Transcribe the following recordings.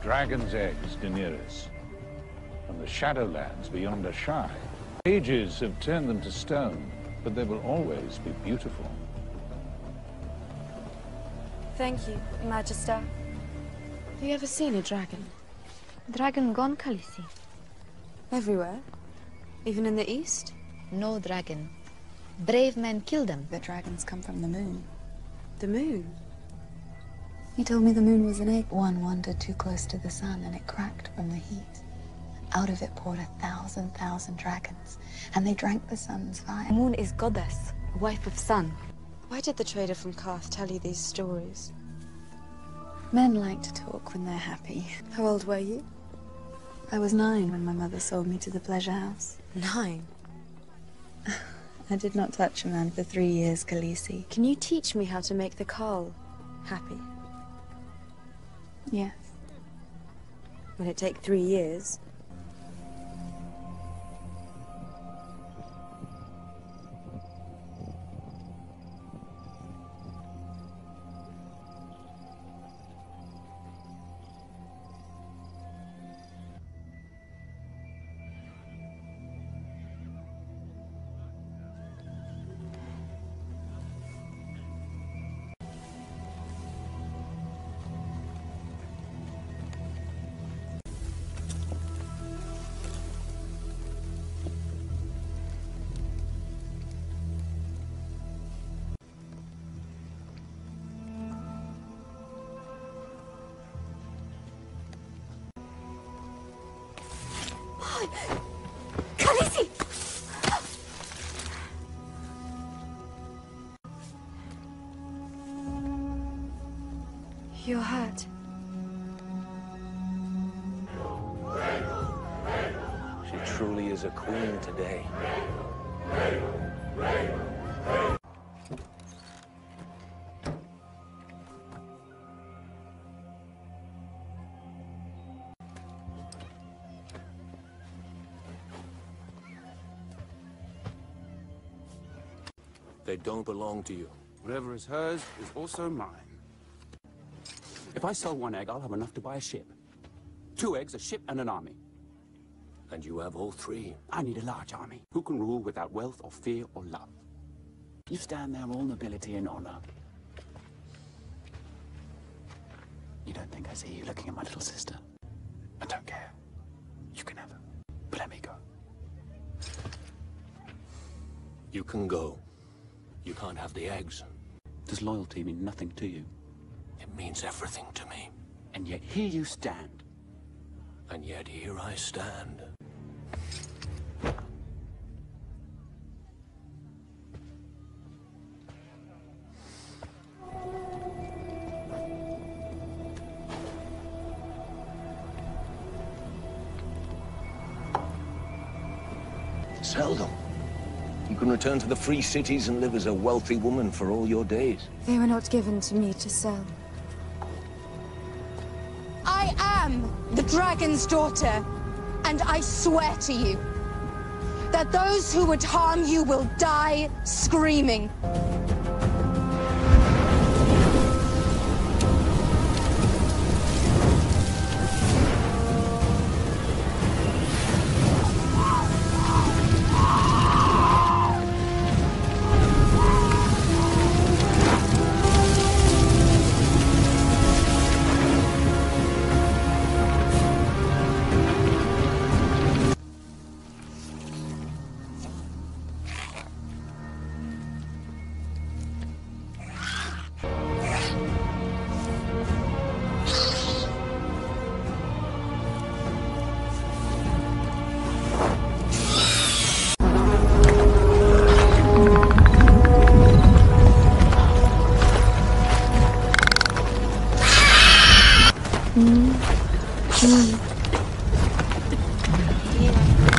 dragon's eggs, Daenerys, and the Shadowlands beyond Ashai. Ages have turned them to stone, but they will always be beautiful. Thank you, Magister. Have you ever seen a dragon? Dragon gone, Khaleesi? Everywhere? Even in the east? No dragon. Brave men kill them. The dragons come from the moon. The moon? He told me the moon was an egg. One wandered too close to the sun and it cracked from the heat. Out of it poured 1,000 dragons, and they drank the sun's fire. Moon is goddess, wife of sun. Why did the trader from Karth tell you these stories? Men like to talk when they're happy. How old were you? I was 9 when my mother sold me to the pleasure house. 9? I did not touch a man for 3 years, Khaleesi. Can you teach me how to make the Carl happy? Yes. Will it take 3 years? Khaleesi! You're hurt. She truly is a queen today. They don't belong to you. Whatever is hers is also mine. If I sell 1 egg, I'll have enough to buy a ship. 2 eggs, a ship, and an army. And you have all 3. I need a large army. Who can rule without wealth or fear or love? You stand there all nobility and honor. You don't think I see you looking at my little sister? I don't care. You can have her. But let me go. You can go. You can't have the eggs. Does loyalty mean nothing to you? It means everything to me. And yet here you stand. And yet here I stand. Sell them. You can return to the free cities and live as a wealthy woman for all your days. They were not given to me to sell. I am the dragon's daughter, and I swear to you that those who would harm you will die screaming.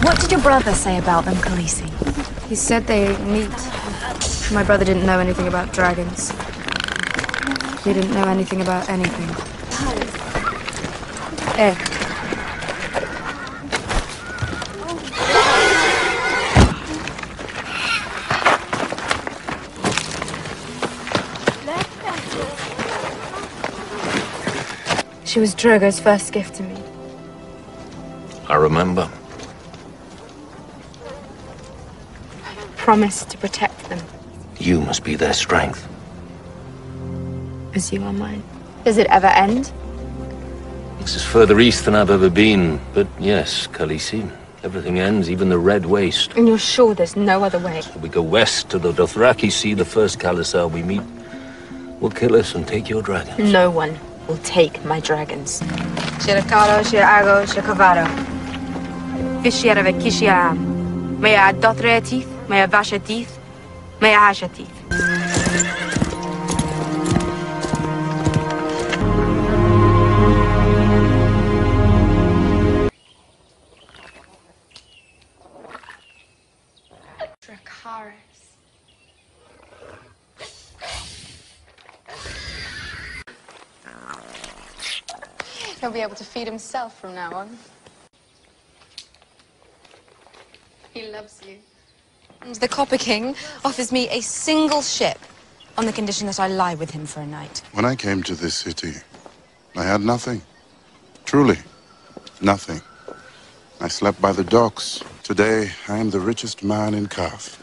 What did your brother say about them, Khaleesi? He said they ate meat. My brother didn't know anything about dragons. He didn't know anything about anything. Eh. She was Drogo's first gift to me. I remember. I promised to protect them. You must be their strength. As you are mine. Does it ever end? This is further east than I've ever been. But yes, Khaleesi, everything ends, even the Red Waste. And you're sure there's no other way? We go west to the Dothraki Sea, the first Khalasar we meet will kill us and take your dragons. No one will take my dragons. Shirakaro, Shirago, Shikavaro. Fishiara Kishiam. May I Dothre teeth, may I Vasha teeth, may I Hasha teeth. He'll be able to feed himself from now on. He loves you. And the Copper King offers me a single ship on the condition that I lie with him for a night. When I came to this city, I had nothing. Truly, nothing. I slept by the docks. Today, I am the richest man in Kaf.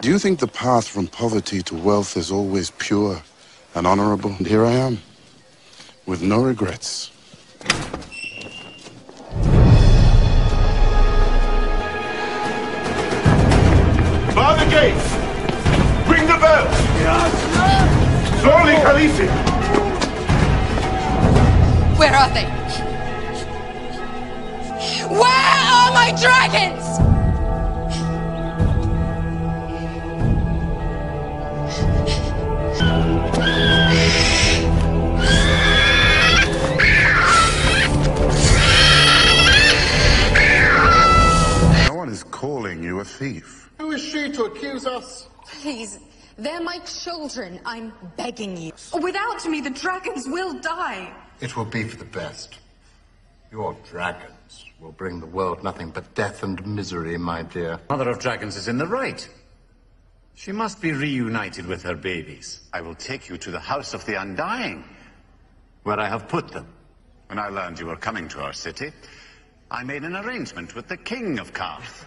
Do you think the path from poverty to wealth is always pure and honorable? And here I am, with no regrets. Bar the gates! Ring the bell! Slowly, Khaleesi! Where are they? Where are my dragons? No one is calling you a thief. Who is she to accuse us? Please, they're my children. I'm begging you. Without me, the dragons will die. It will be for the best. Your dragons will bring the world nothing but death and misery, my dear. Mother of Dragons is in the right. She must be reunited with her babies. I will take you to the House of the Undying, where I have put them. When I learned you were coming to our city, I made an arrangement with the King of Karth.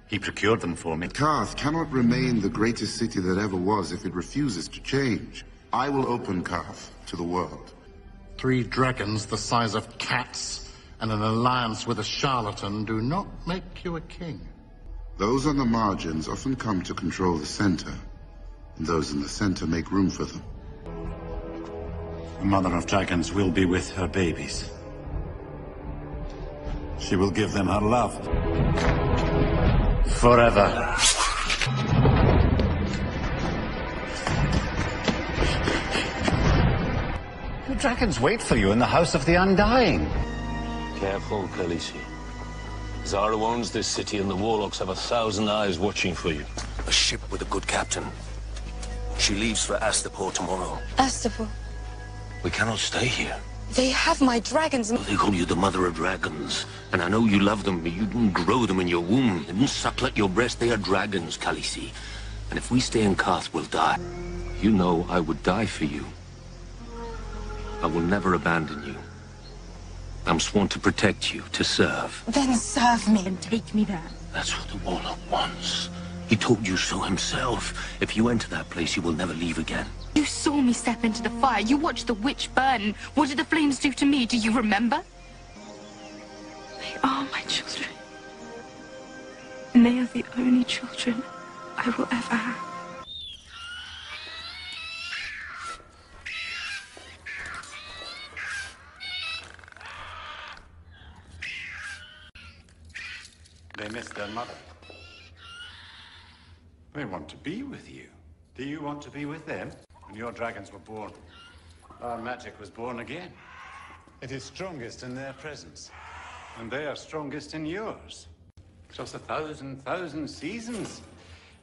He procured them for me. Karth cannot remain the greatest city that ever was if it refuses to change. I will open Karth to the world. 3 dragons the size of cats and an alliance with a charlatan do not make you a king. Those on the margins often come to control the center, and those in the center make room for them. The Mother of Dragons will be with her babies. She will give them her love. Forever. The dragons wait for you in the House of the Undying. Careful, Khaleesi. Zara owns this city, and the warlocks have 1,000 eyes watching for you. A ship with a good captain. She leaves for Astapor tomorrow. Astapor. We cannot stay here. They have my dragons. They call you the Mother of Dragons. And I know you love them, but you didn't grow them in your womb. They didn't suckle at your breast. They are dragons, Khaleesi. And if we stay in Karth, we'll die. You know I would die for you. I will never abandon you. I'm sworn to protect you, to serve. Then serve me and take me there. That's what the warlock wants. He told you so himself. If you enter that place, you will never leave again. You saw me step into the fire. You watched the witch burn. What did the flames do to me? Do you remember? They are my children. And they are the only children I will ever have. They miss their mother. They want to be with you. Do you want to be with them? When your dragons were born, our magic was born again. It is strongest in their presence, and they are strongest in yours. Just 1,000 seasons,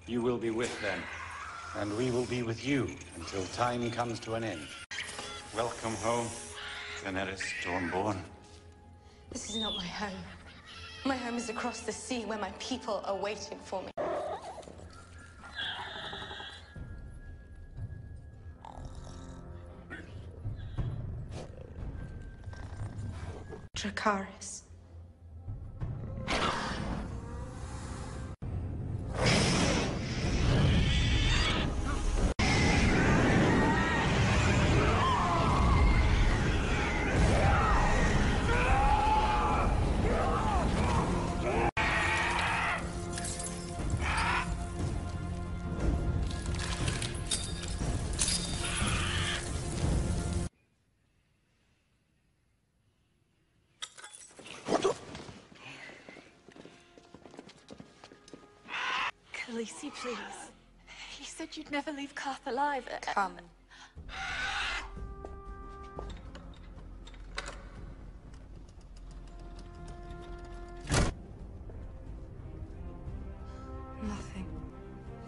you will be with them, and we will be with you until time comes to an end. Welcome home, Daenerys Stormborn. This is not my home. My home is across the sea where my people are waiting for me. Dracarys. Khaleesi, please. You said you'd never leave Karth alive. Come. Nothing.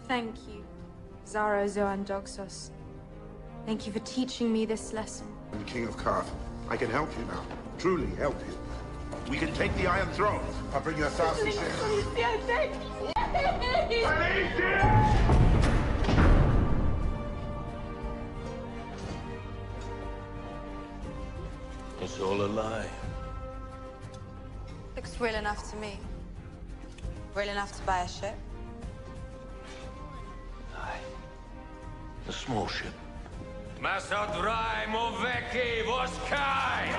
Thank you, Zaro Zoan Doxos. Thank you for teaching me this lesson. I'm King of Karth. I can help you now. Truly help you. We can take the Iron Throne. I'll bring you 1,000 shares. It's all a lie. Looks real enough to me. Real enough to buy a ship. Aye. A small ship. Masadrai Moveki Voskai!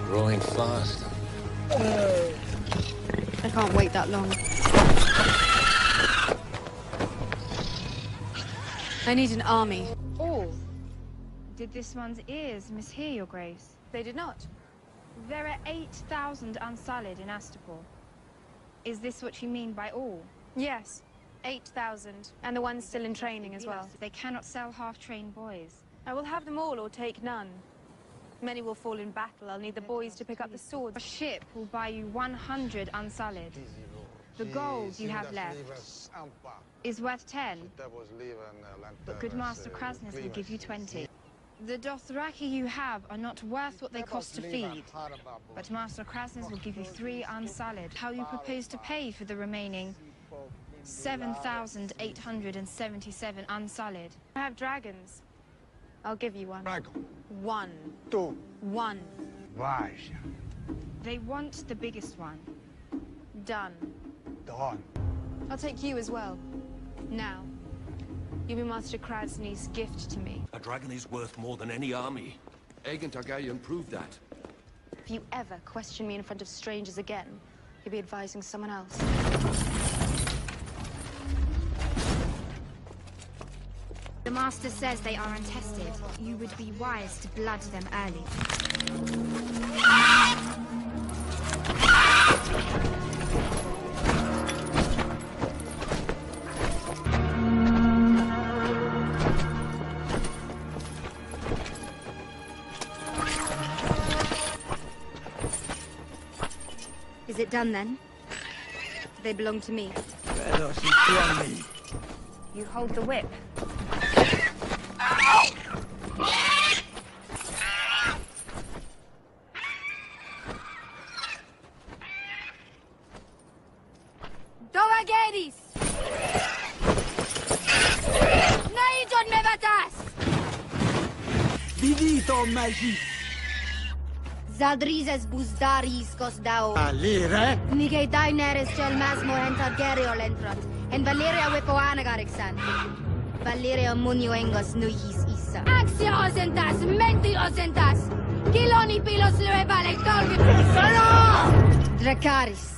Growing fast. I can't wait that long. I need an army. Oh. Did this one's ears mishear, Your Grace? They did not. There are 8,000 unsullied in Astapor. Is this what you mean by all? Yes, 8,000. And the ones still in training as well. They cannot sell half-trained boys. I will have them all or take none. Many will fall in battle. I'll need the boys to pick up the swords. A ship will buy you 100 unsullied. The gold you have left is worth 10, but good Master Krasnus will give you 20. The Dothraki you have are not worth what they cost to feed, but Master Krasnus will give you 3 unsullied. How you propose to pay for the remaining 7,877 unsullied? I have dragons. I'll give you one. Dragon. One. Two. One. Vaja. They want the biggest one. Done. Done. I'll take you as well. Now, you'll be Master Krasny's gift to me. A dragon is worth more than any army. Aegon Targaryen proved that. If you ever question me in front of strangers again, you'll be advising someone else. The Master says they are untested. You would be wise to blood them early. Is it done then? They belong to me. You hold the whip. Doageris! Naidon me batas! Vidito magis. Zadrizes buzdaris cosdao. Alire? Nige daineres tel masmo en Targaryen lentrat. En Valeria wepoanagarixan. Valeria munio engos nuhis isa. Axio osentas, menti osentas. Kiloni pilos lueva lectorgi. Dracarys.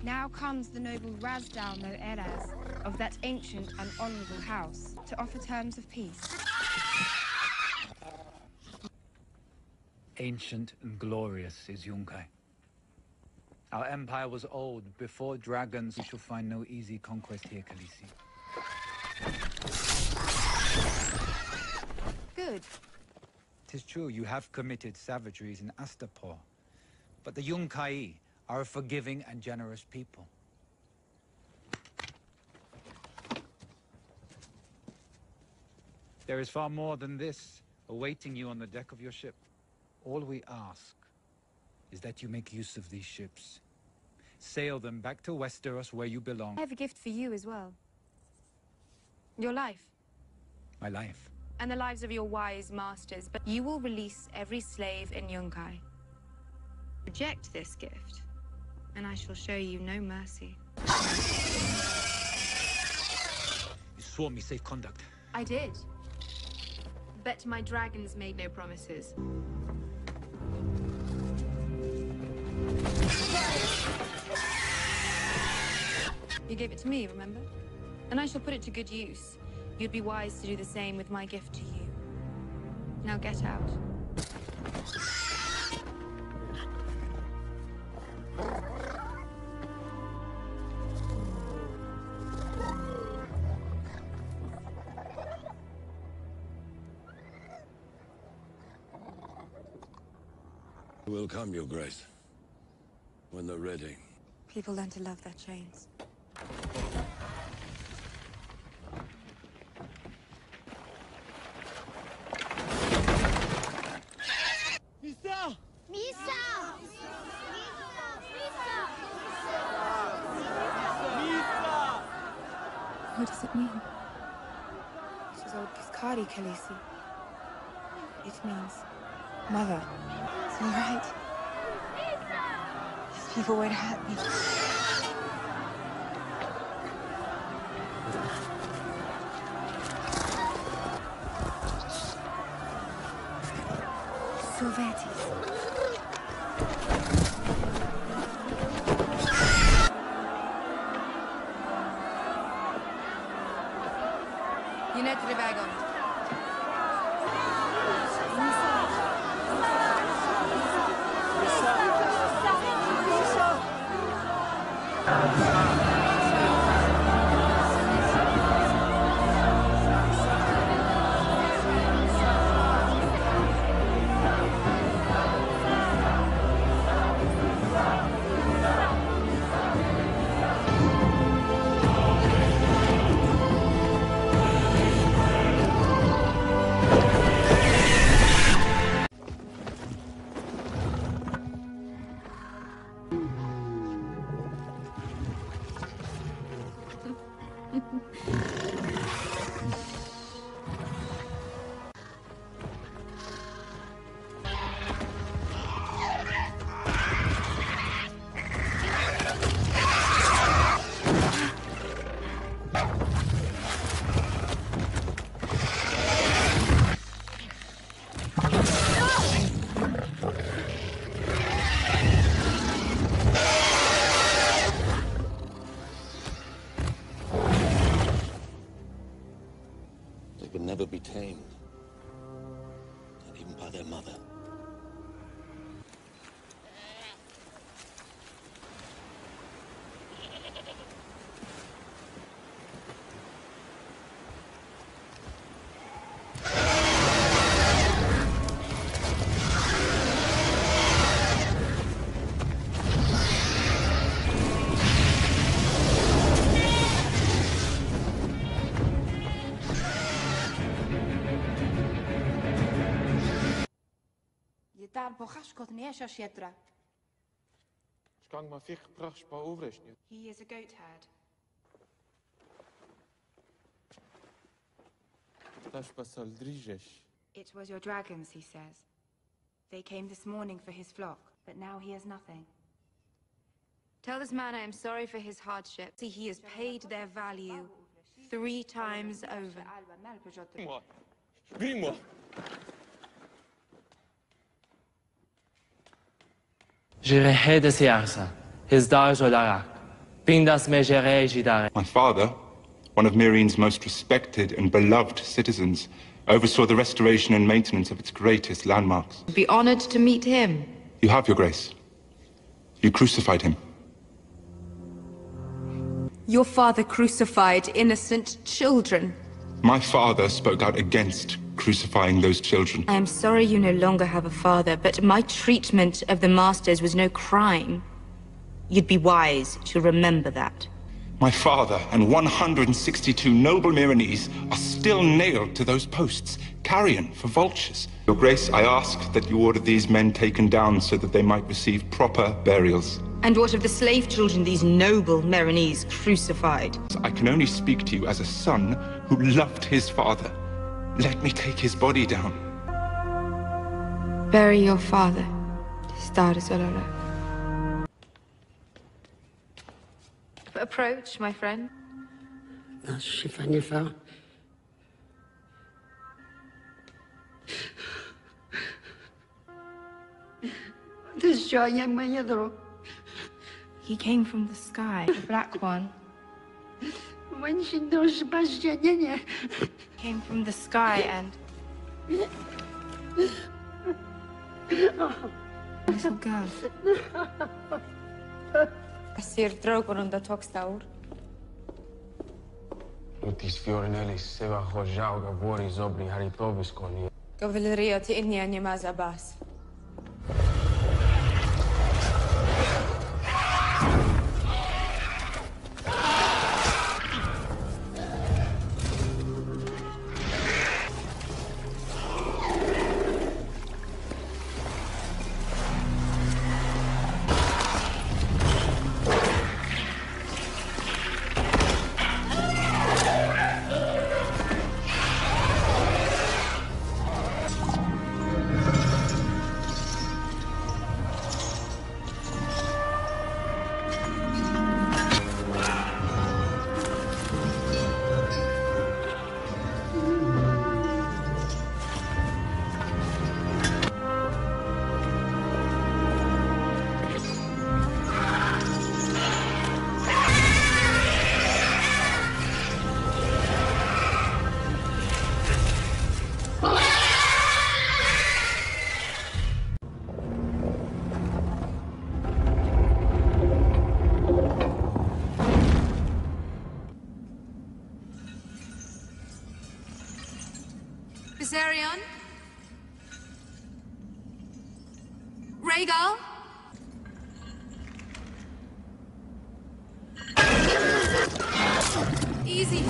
Now comes the noble Razdal no Eraz. of that ancient and honorable house to offer terms of peace. Ancient and glorious is Yunkai. Our empire was old. Before dragons, we shall find no easy conquest here, Khaleesi. Good. 'Tis true, you have committed savageries in Astapor, but the Yunkai are a forgiving and generous people. There is far more than this awaiting you on the deck of your ship. All we ask is that you make use of these ships. Sail them back to Westeros where you belong. I have a gift for you as well. Your life. My life. And the lives of your wise masters, but you will release every slave in Yunkai. Reject this gift, and I shall show you no mercy. You swore me safe conduct. I did. But my dragons made no promises. You gave it to me, remember? And I shall put it to good use. You'd be wise to do the same with my gift to you. Now get out. Will come, Your Grace. When they're ready. People learn to love their chains. Misa! Misa! What does it mean? This is old Kiskadi, Khaleesi. It means mother. It's all right. These people won't hurt me. Silvetes. United Wagon. They could never be tamed. Not even by their mother. He is a goat herd. It was your dragons, he says. They came this morning for his flock, but now he has nothing. Tell this man I am sorry for his hardship. See, he has paid their value 3 times over. My father one of Mirine's most respected and beloved citizens, oversaw the restoration and maintenance of its greatest landmarks. I'd be honored to meet him. You have, Your Grace. You crucified him. Your father crucified innocent children. My father spoke out against crucifying those children. I am sorry you no longer have a father, but my treatment of the masters was no crime. You'd be wise to remember that. My father and 162 noble Miranese are still nailed to those posts, carrion for vultures. Your Grace, I ask that you order these men taken down so that they might receive proper burials. And what of the slave children these noble Miranese crucified? I can only speak to you as a son who loved his father. Let me take his body down. Bury your father. Star Solora. Approach, my friend. He came from the sky, the black one. Came from the sky and... Little girl. Asir drogon on the tokstaur. Utis fiorinelli seva hojau gavori zobri haritovis konia. Cavalleria ti inni animas abas. Viserion? Rhaegal? Easy, easy.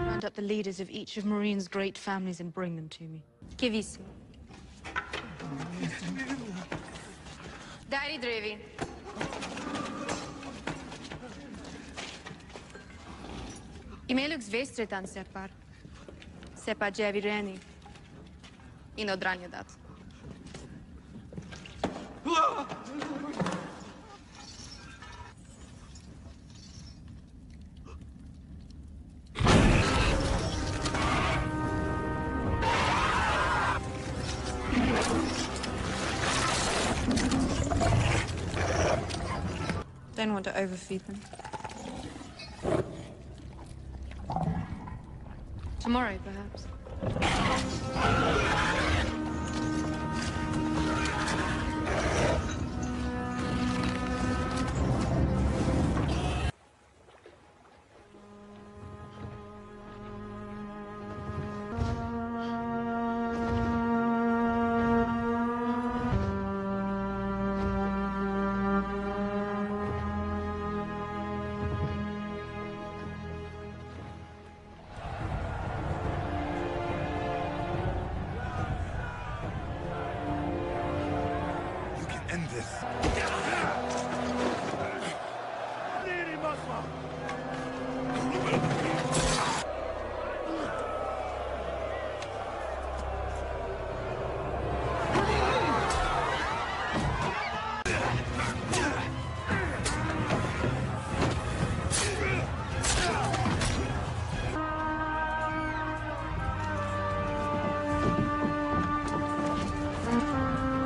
Round up the leaders of each of Marine's great families and bring them to me. Kivisu. Dari Drevi. Imelux vestretan separ. Sepa Javireni. In odranje dat. Don't want to overfeed them. Tomorrow, perhaps. end this.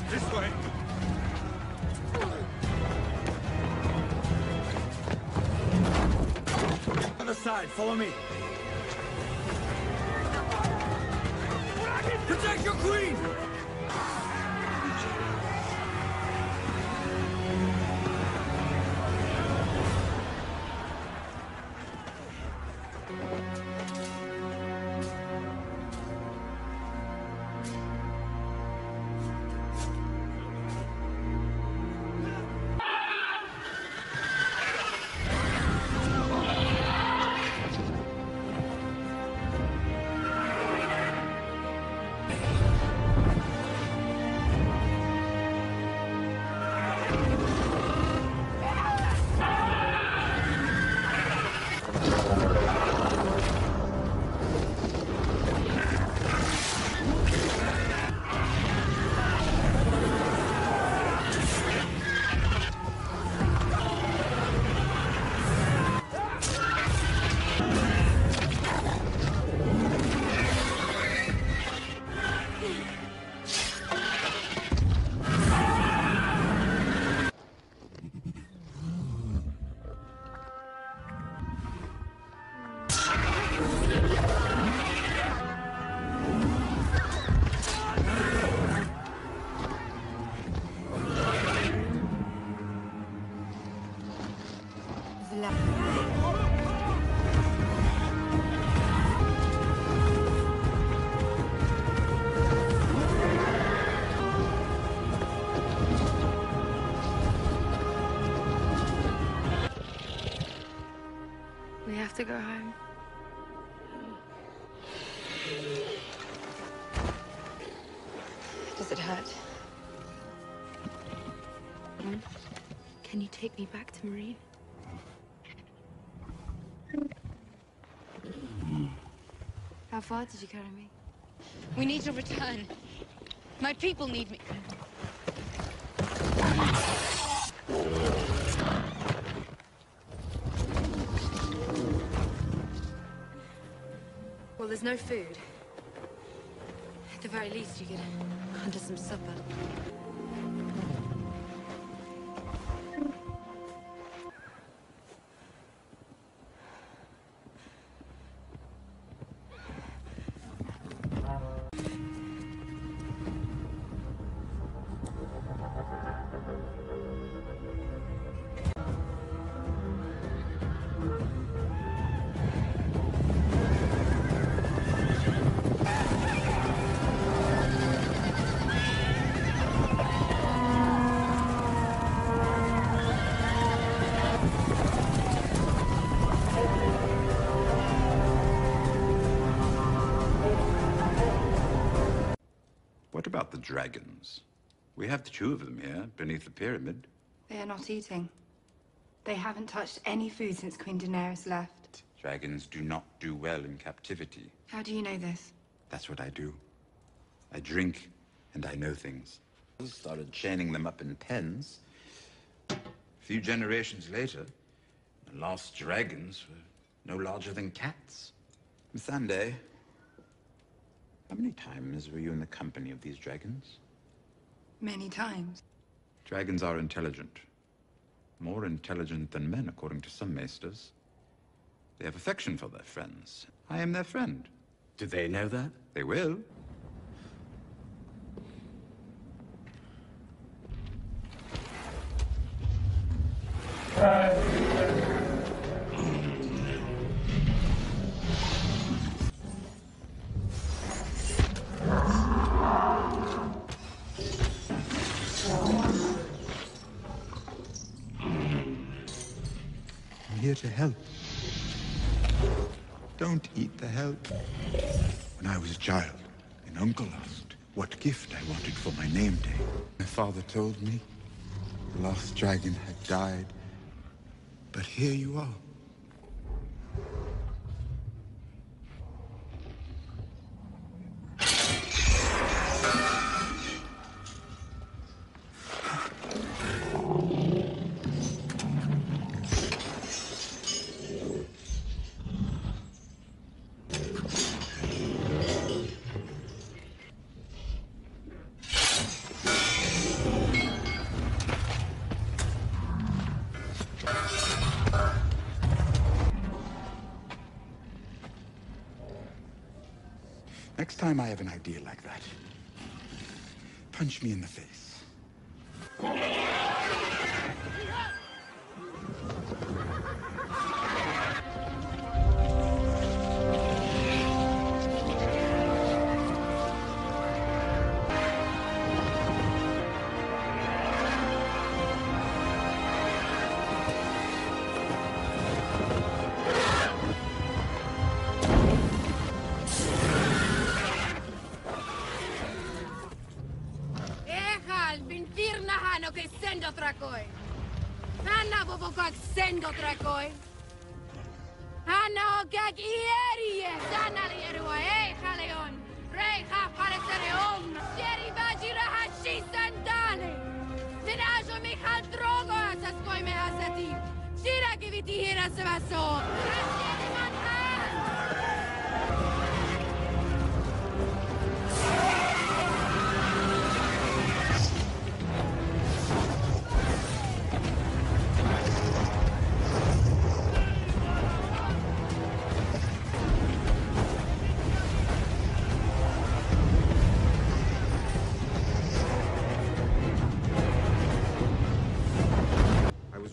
This way. Other side, follow me. Protect your queen! We have to go home. Does it hurt? Can you take me back to Marine? How far did you carry me? We need to return. My people need me. Well, there's no food. At the very least, you could hunt us some supper. What about the dragons? We have 2 of them here, beneath the pyramid. They are not eating. They haven't touched any food since Queen Daenerys left. Dragons do not do well in captivity. How do you know this? That's what I do. I drink, and I know things. Started chaining them up in pens. A few generations later, the last dragons were no larger than cats. Missandei, how many times were you in the company of these dragons? Many times. Dragons are intelligent. More intelligent than men, according to some maesters. They have affection for their friends. I am their friend. Do they know that? They will. I'm here to help. Don't eat the help. When I was a child, an uncle asked what gift I wanted for my name day. My father told me, The last dragon had died, but here you are. Next time I have an idea like that, punch me in the face. Sendo trakoi. Hanna bobo kak sendo trakoi. Hanna o kak ierie. Sana lierua ei khaleon. Rei khaf khaleon. Seri vajira hashi sandale. Tinajo mikhal drogo asas koi me hasati. Sira giviti hira sevaso. Rasieri manhan.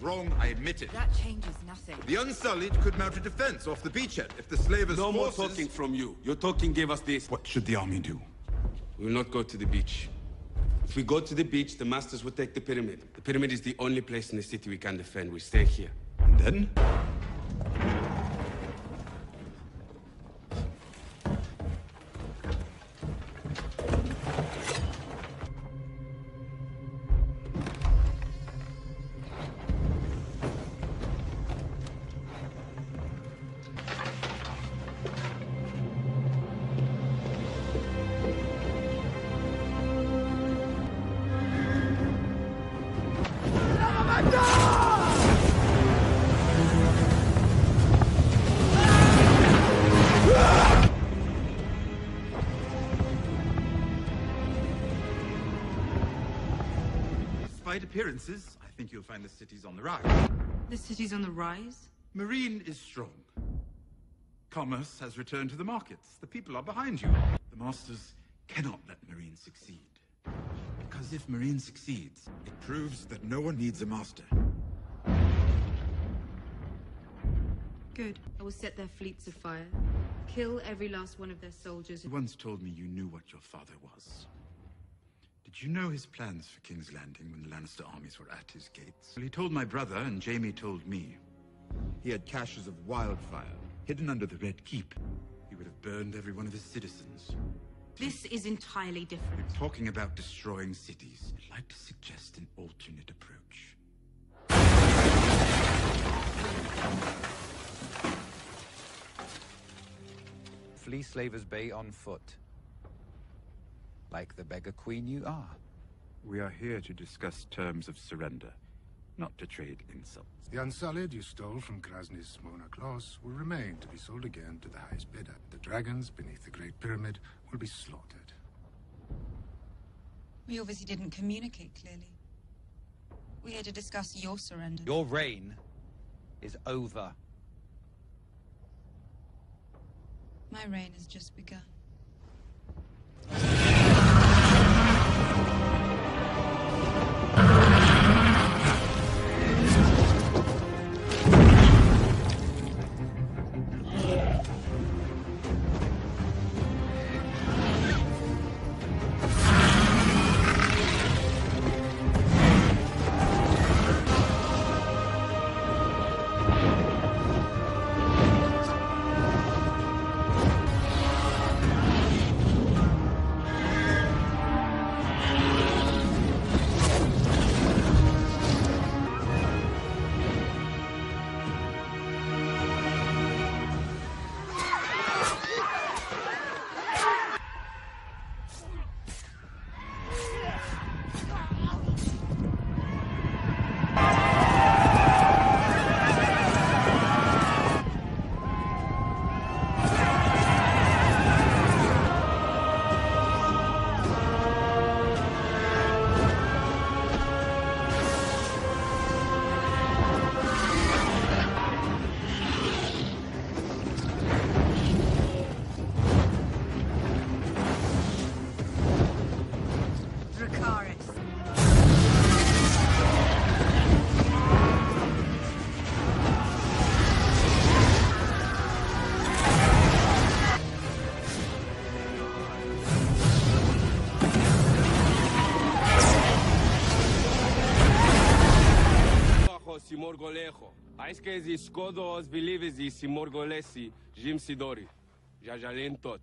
Wrong, I admit it. That changes nothing. The Unsullied could mount a defense off the beachhead if the slavers' No more forces... talking from you. Your talking gave us this. What should the army do? We will not go to the beach. If we go to the beach, the masters will take the pyramid. The pyramid is the only place in the city we can defend. We stay here. And then? Despite appearances, I think you'll find the city's on the rise. The city's on the rise? Marine is strong. Commerce has returned to the markets. The people are behind you. The masters cannot let Marine succeed. Because if Marine succeeds, it proves that no one needs a master. Good. I will set their fleets afire. Kill every last one of their soldiers. You once told me you knew what your father was. Did you know his plans for King's Landing when the Lannister armies were at his gates? Well, he told my brother, and Jaime told me. He had caches of wildfire hidden under the Red Keep. He would have burned every one of his citizens. This is entirely different. We're talking about destroying cities. I'd like to suggest an alternate approach. Flee Slavers Bay on foot. Like the beggar queen you are. We are here to discuss terms of surrender, not to trade insults. The Unsullied you stole from Krasny's Smona Kloss will remain to be sold again to the highest bidder. The dragons beneath the Great Pyramid will be slaughtered. We obviously didn't communicate clearly. We're here to discuss your surrender. Your reign is over. My reign has just begun. Golejo. Aiskezi skodos vilivezi simorgolesi jim sidori. Jajalen tot.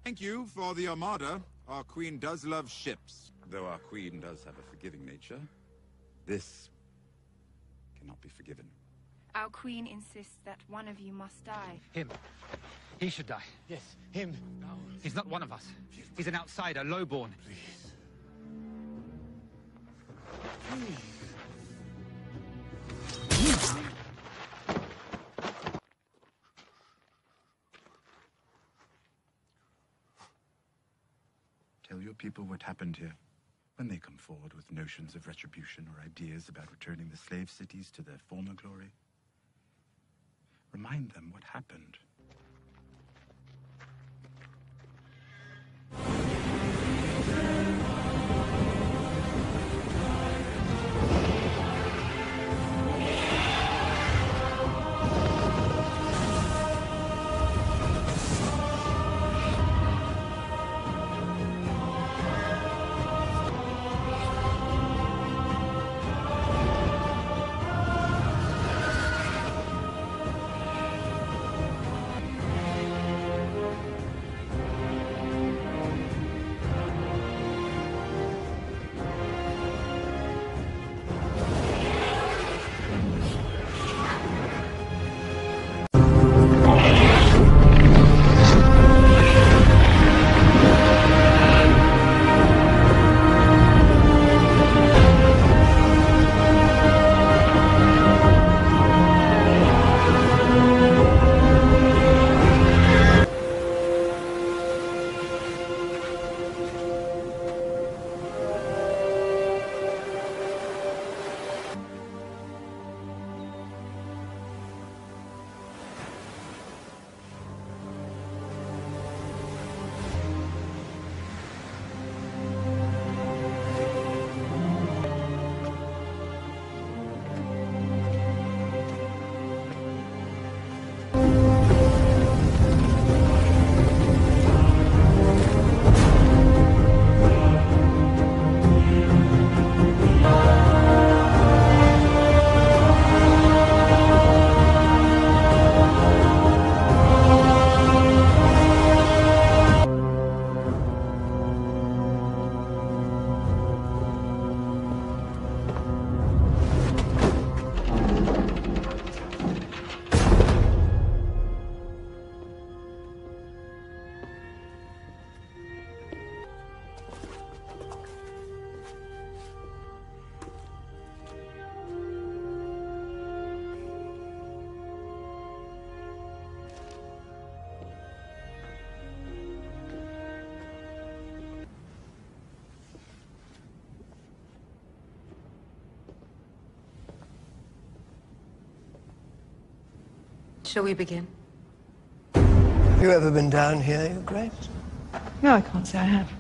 Thank you for the armada. Our queen does love ships. Though our queen does have a forgiving nature, this cannot be forgiven. Our queen insists that one of you must die. Him. He should die. Yes, him. No. He's not one of us. He's an outsider, lowborn. Please. Tell your people what happened here. When they come forward with notions of retribution or ideas about returning the slave cities to their former glory, remind them what happened. Shall we begin? Have you ever been down here, Your Grace? No, I can't say I have.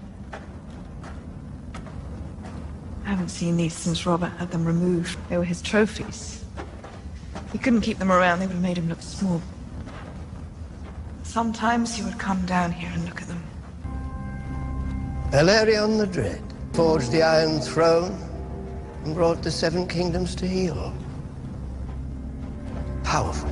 I haven't seen these since Robert had them removed. They were his trophies. He couldn't keep them around, they would have made him look small. Sometimes he would come down here and look at them. Valerion the Dread forged the Iron Throne and brought the Seven Kingdoms to heel. Powerful,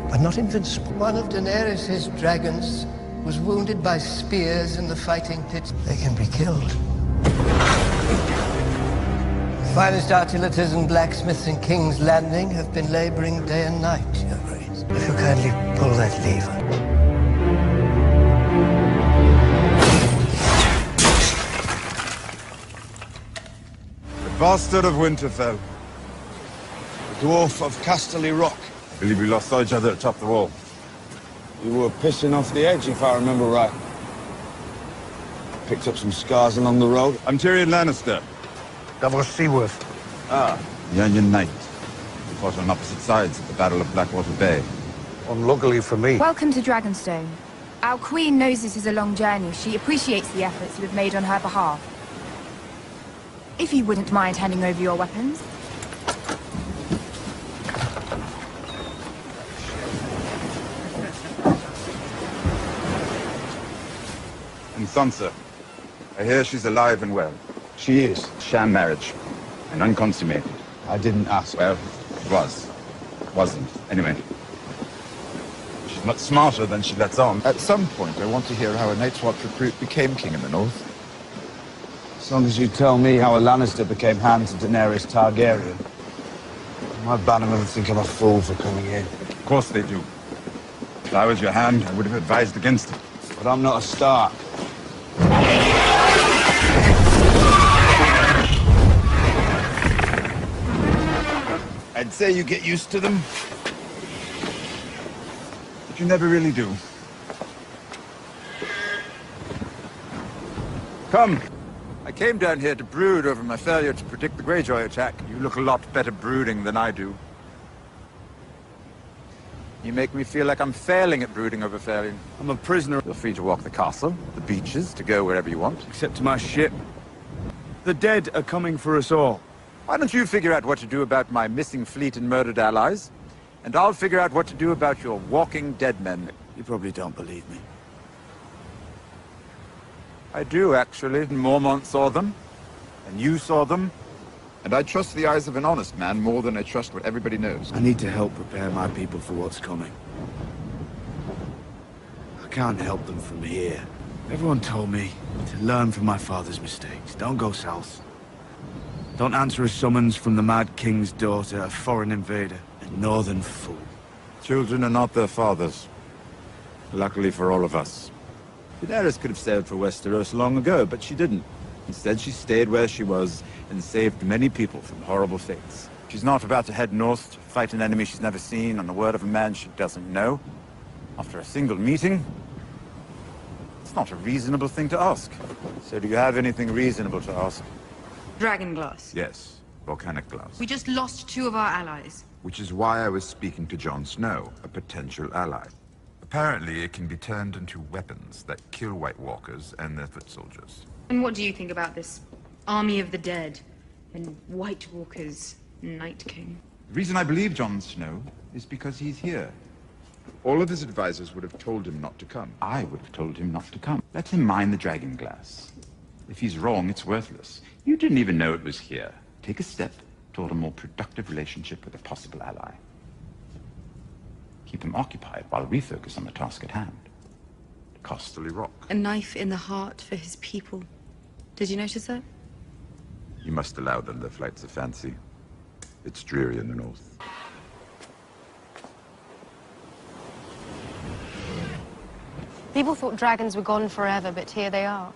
but not invincible. One of Daenerys' dragons was wounded by spears in the fighting pits. They can be killed. The finest artilators and blacksmiths in King's Landing have been laboring day and night, Your Grace. If you kindly pull that lever. The bastard of Winterfell. The dwarf of Casterly Rock. I believe we lost each other at the top of the wall. You were pissing off the edge, if I remember right. Picked up some scars along the road. I'm Tyrion Lannister. Davos Seaworth. Ah, the Onion Knight. We fought on opposite sides at the Battle of Blackwater Bay. Unluckily for me. Welcome to Dragonstone. Our queen knows this is a long journey. She appreciates the efforts you have made on her behalf. If you wouldn't mind handing over your weapons. And Sansa. I hear she's alive and well. She is. Sham marriage. And unconsummated. I didn't ask. Well, it was. Wasn't. Anyway. She's much smarter than she lets on. At some point, I want to hear how a Night's Watch recruit became king in the north. As long as you tell me how a Lannister became hand to Daenerys Targaryen. My bannermen think I'm a fool for coming in. Of course they do. If I was your hand, I would have advised against it. But I'm not a Stark. I'd say you get used to them. But you never really do. Come. I came down here to brood over my failure to predict the Greyjoy attack. You look a lot better brooding than I do. You make me feel like I'm failing at brooding over failing. I'm a prisoner. You're free to walk the castle, the beaches, to go wherever you want. Except to my ship. The dead are coming for us all. Why don't you figure out what to do about my missing fleet and murdered allies? And I'll figure out what to do about your walking dead men. You probably don't believe me. I do, actually. Mormont saw them. And you saw them. And I trust the eyes of an honest man more than I trust what everybody knows. I need to help prepare my people for what's coming. I can't help them from here. Everyone told me to learn from my father's mistakes. Don't go south. Don't answer a summons from the Mad King's daughter, a foreign invader, a northern fool. Children are not their fathers. Luckily for all of us. Daenerys could have sailed for Westeros long ago, but she didn't. Instead, she stayed where she was and saved many people from horrible fates. She's not about to head north to fight an enemy she's never seen on the word of a man she doesn't know. After a single meeting, it's not a reasonable thing to ask. So do you have anything reasonable to ask? Dragon glass. Yes, volcanic glass. We just lost 2 of our allies. Which is why I was speaking to Jon Snow, a potential ally. Apparently, it can be turned into weapons that kill White Walkers and their foot soldiers. And what do you think about this army of the dead and White Walkers, Night King? The reason I believe Jon Snow is because he's here. All of his advisors would have told him not to come. I would have told him not to come. Let him mine the dragon glass. If he's wrong, it's worthless. You didn't even know it was here. Take a step toward a more productive relationship with a possible ally. Keep him occupied while we focus on the task at hand. Casterly Rock. A knife in the heart for his people. Did you notice that? You must allow them their flights of fancy. It's dreary in the north. People thought dragons were gone forever, but here they are.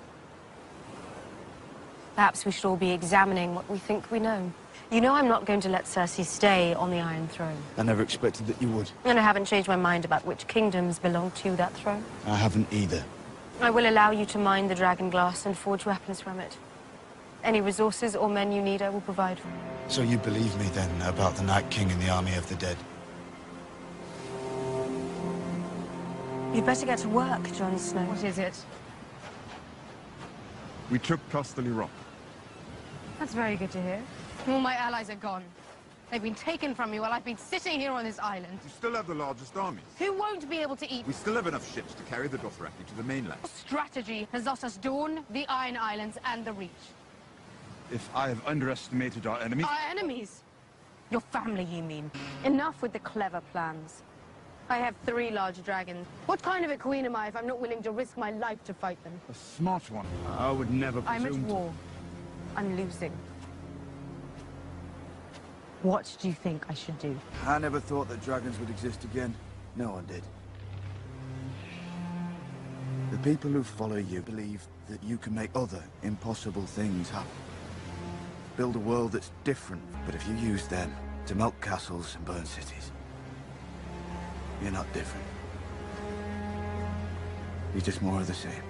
Perhaps we should all be examining what we think we know. You know I'm not going to let Cersei stay on the Iron Throne. I never expected that you would. And I haven't changed my mind about which kingdoms belong to that throne. I haven't either. I will allow you to mine the dragon glass and forge weapons from it. Any resources or men you need, I will provide. So you believe me, then, about the Night King and the army of the dead? You'd better get to work, Jon Snow. What is it? We took Casterly Rock. That's very good to hear. All my allies are gone. They've been taken from me while I've been sitting here on this island. We still have the largest armies. Who won't be able to eat? We still have enough ships to carry the Dothraki to the mainland. Strategy has lost us Dorne, the Iron Islands, and the Reach. If I have underestimated our enemies... Our enemies? Your family, you mean? Enough with the clever plans. I have 3 large dragons. What kind of a queen am I if I'm not willing to risk my life to fight them? A smart one. I would never presume I'm at war. I'm losing. What do you think I should do? I never thought that dragons would exist again. No one did. The people who follow you believe that you can make other impossible things happen. Build a world that's different, but if you use them to melt castles and burn cities, you're not different. You're just more of the same.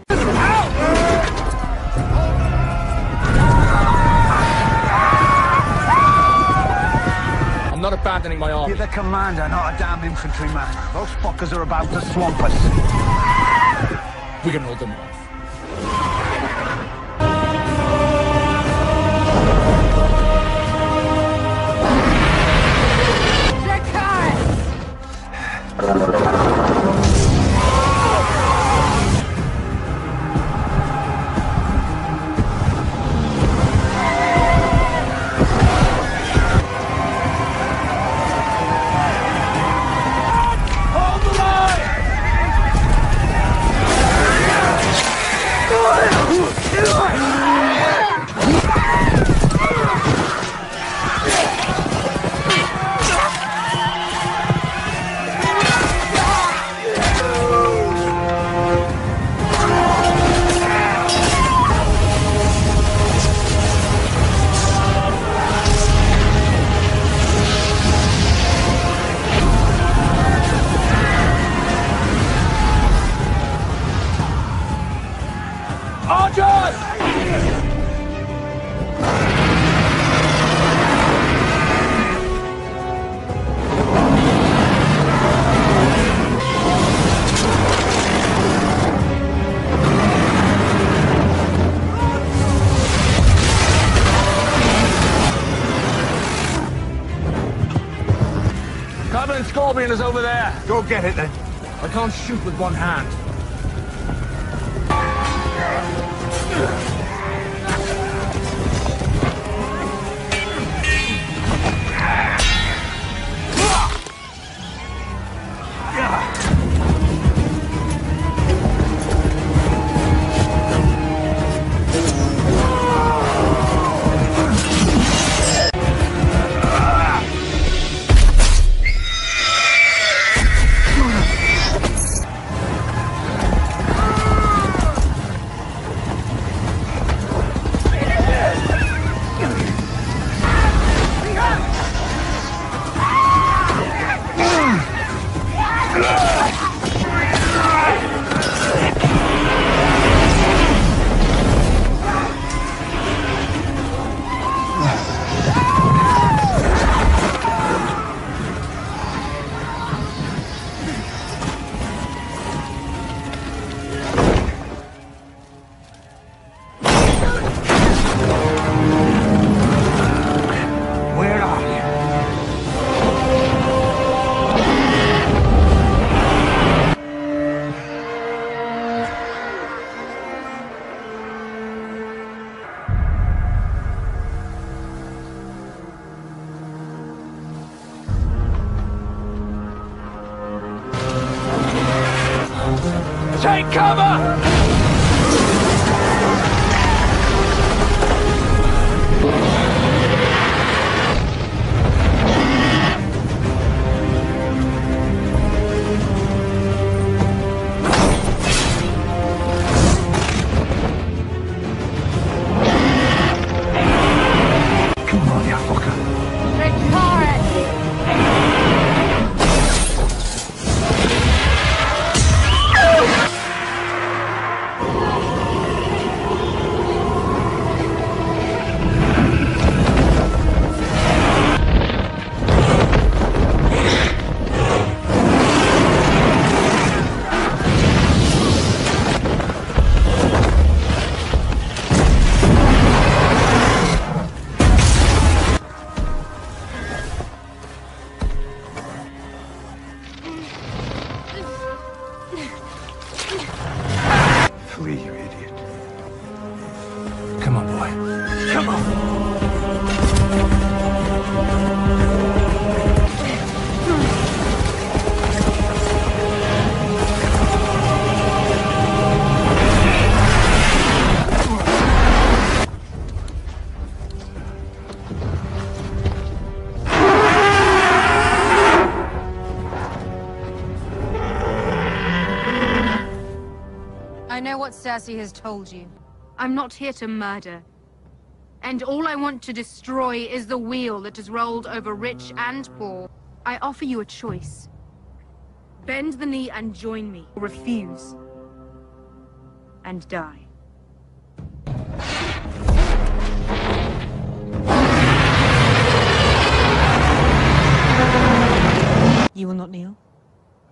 I'm not abandoning my army. You're the commander, not a damn infantryman. Those fuckers are about to swamp us. We can hold them off. carabiners over there. Go get it then. I can't shoot with one hand. Take cover! Come on, you fucker. Flee, you idiot. Come on, boy. Come on. I know what Cersei has told you. I'm not here to murder. And all I want to destroy is the wheel that has rolled over rich and poor. I offer you a choice. Bend the knee and join me, or refuse. And die. You will not kneel?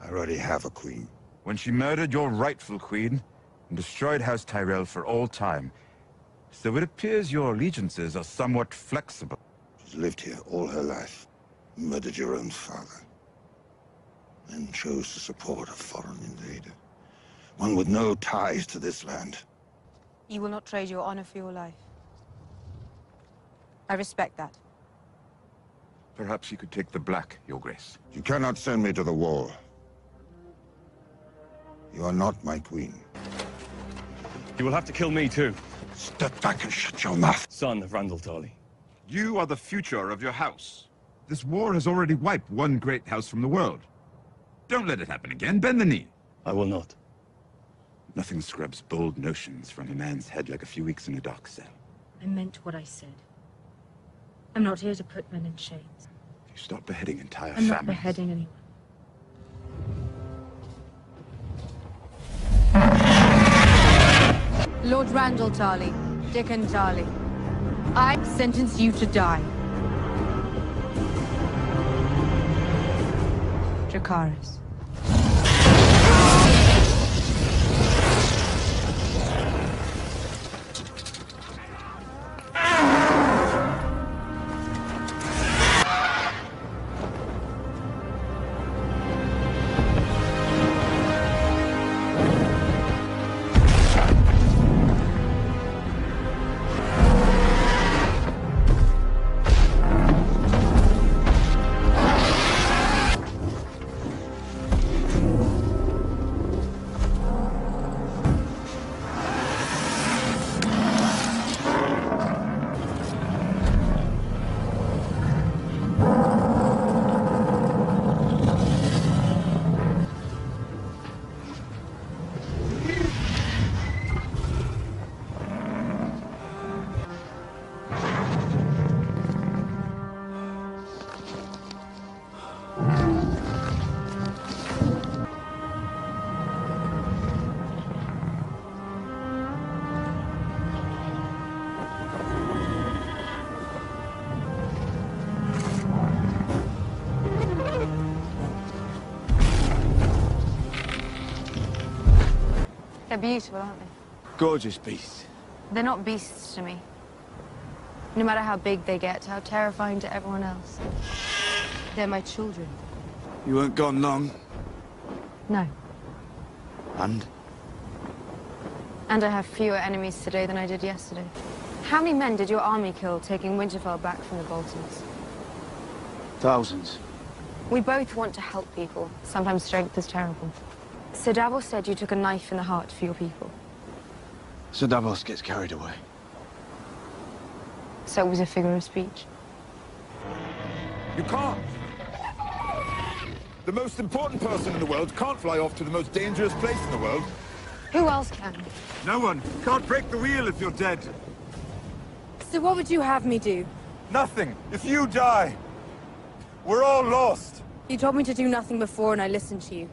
I already have a queen. When she murdered your rightful queen and destroyed House Tyrell for all time. So it appears your allegiances are somewhat flexible. She's lived here all her life. Murdered your own father. Then chose to support a foreign invader. One with no ties to this land. You will not trade your honor for your life. I respect that. Perhaps you could take the black, Your Grace. You cannot send me to the war. You are not my queen. You will have to kill me too. Step back and shut your mouth. Son of Randall Tarly. You are the future of your house. This war has already wiped one great house from the world. Don't let it happen again. Bend the knee. I will not. Nothing scrubs bold notions from a man's head like a few weeks in a dark cell. I meant what I said. I'm not here to put men in chains. You stop beheading entire I'm families. not beheading anyone. Lord Randall Tarly, Dickon Tarly, I sentence you to die. Dracarys. They're beautiful, aren't they? Gorgeous beasts. They're not beasts to me. No matter how big they get, how terrifying to everyone else. They're my children. You weren't gone long. No. And? And I have fewer enemies today than I did yesterday. How many men did your army kill taking Winterfell back from the Boltons? Thousands. We both want to help people. Sometimes strength is terrible. Sir Davos said you took a knife in the heart for your people. Sir Davos gets carried away. So it was a figure of speech. You can't. The most important person in the world can't fly off to the most dangerous place in the world. Who else can? No one. Can't break the wheel if you're dead. So what would you have me do? Nothing. If you die, we're all lost. You told me to do nothing before and I listened to you.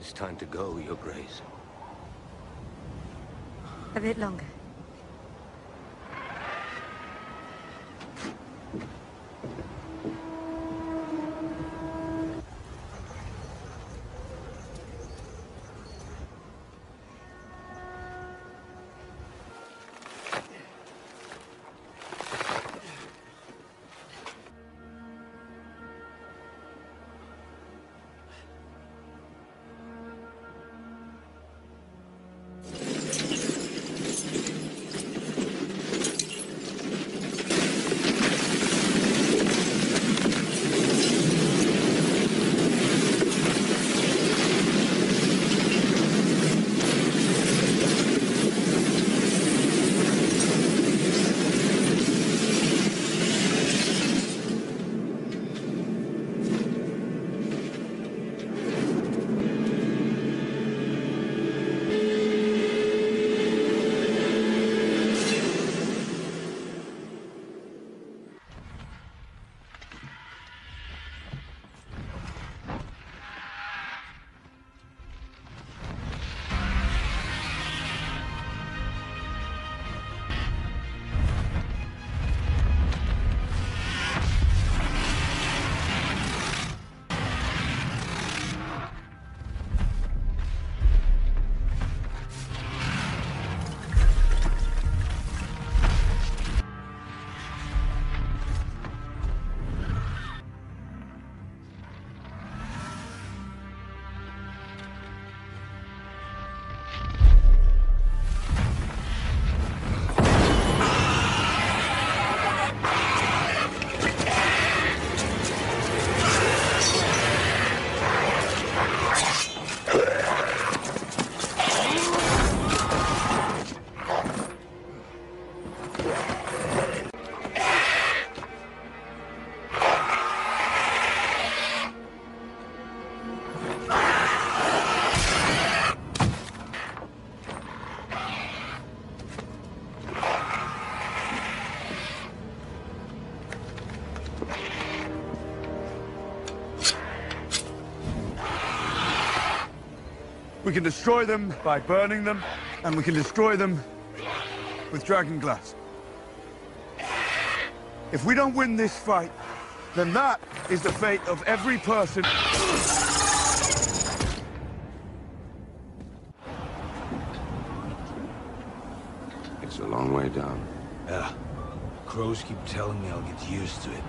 It's time to go, Your Grace. A bit longer. We can destroy them by burning them, and we can destroy them with dragon glass. If we don't win this fight, then that is the fate of every person. It's a long way down. Yeah. Crows keep telling me I'll get used to it.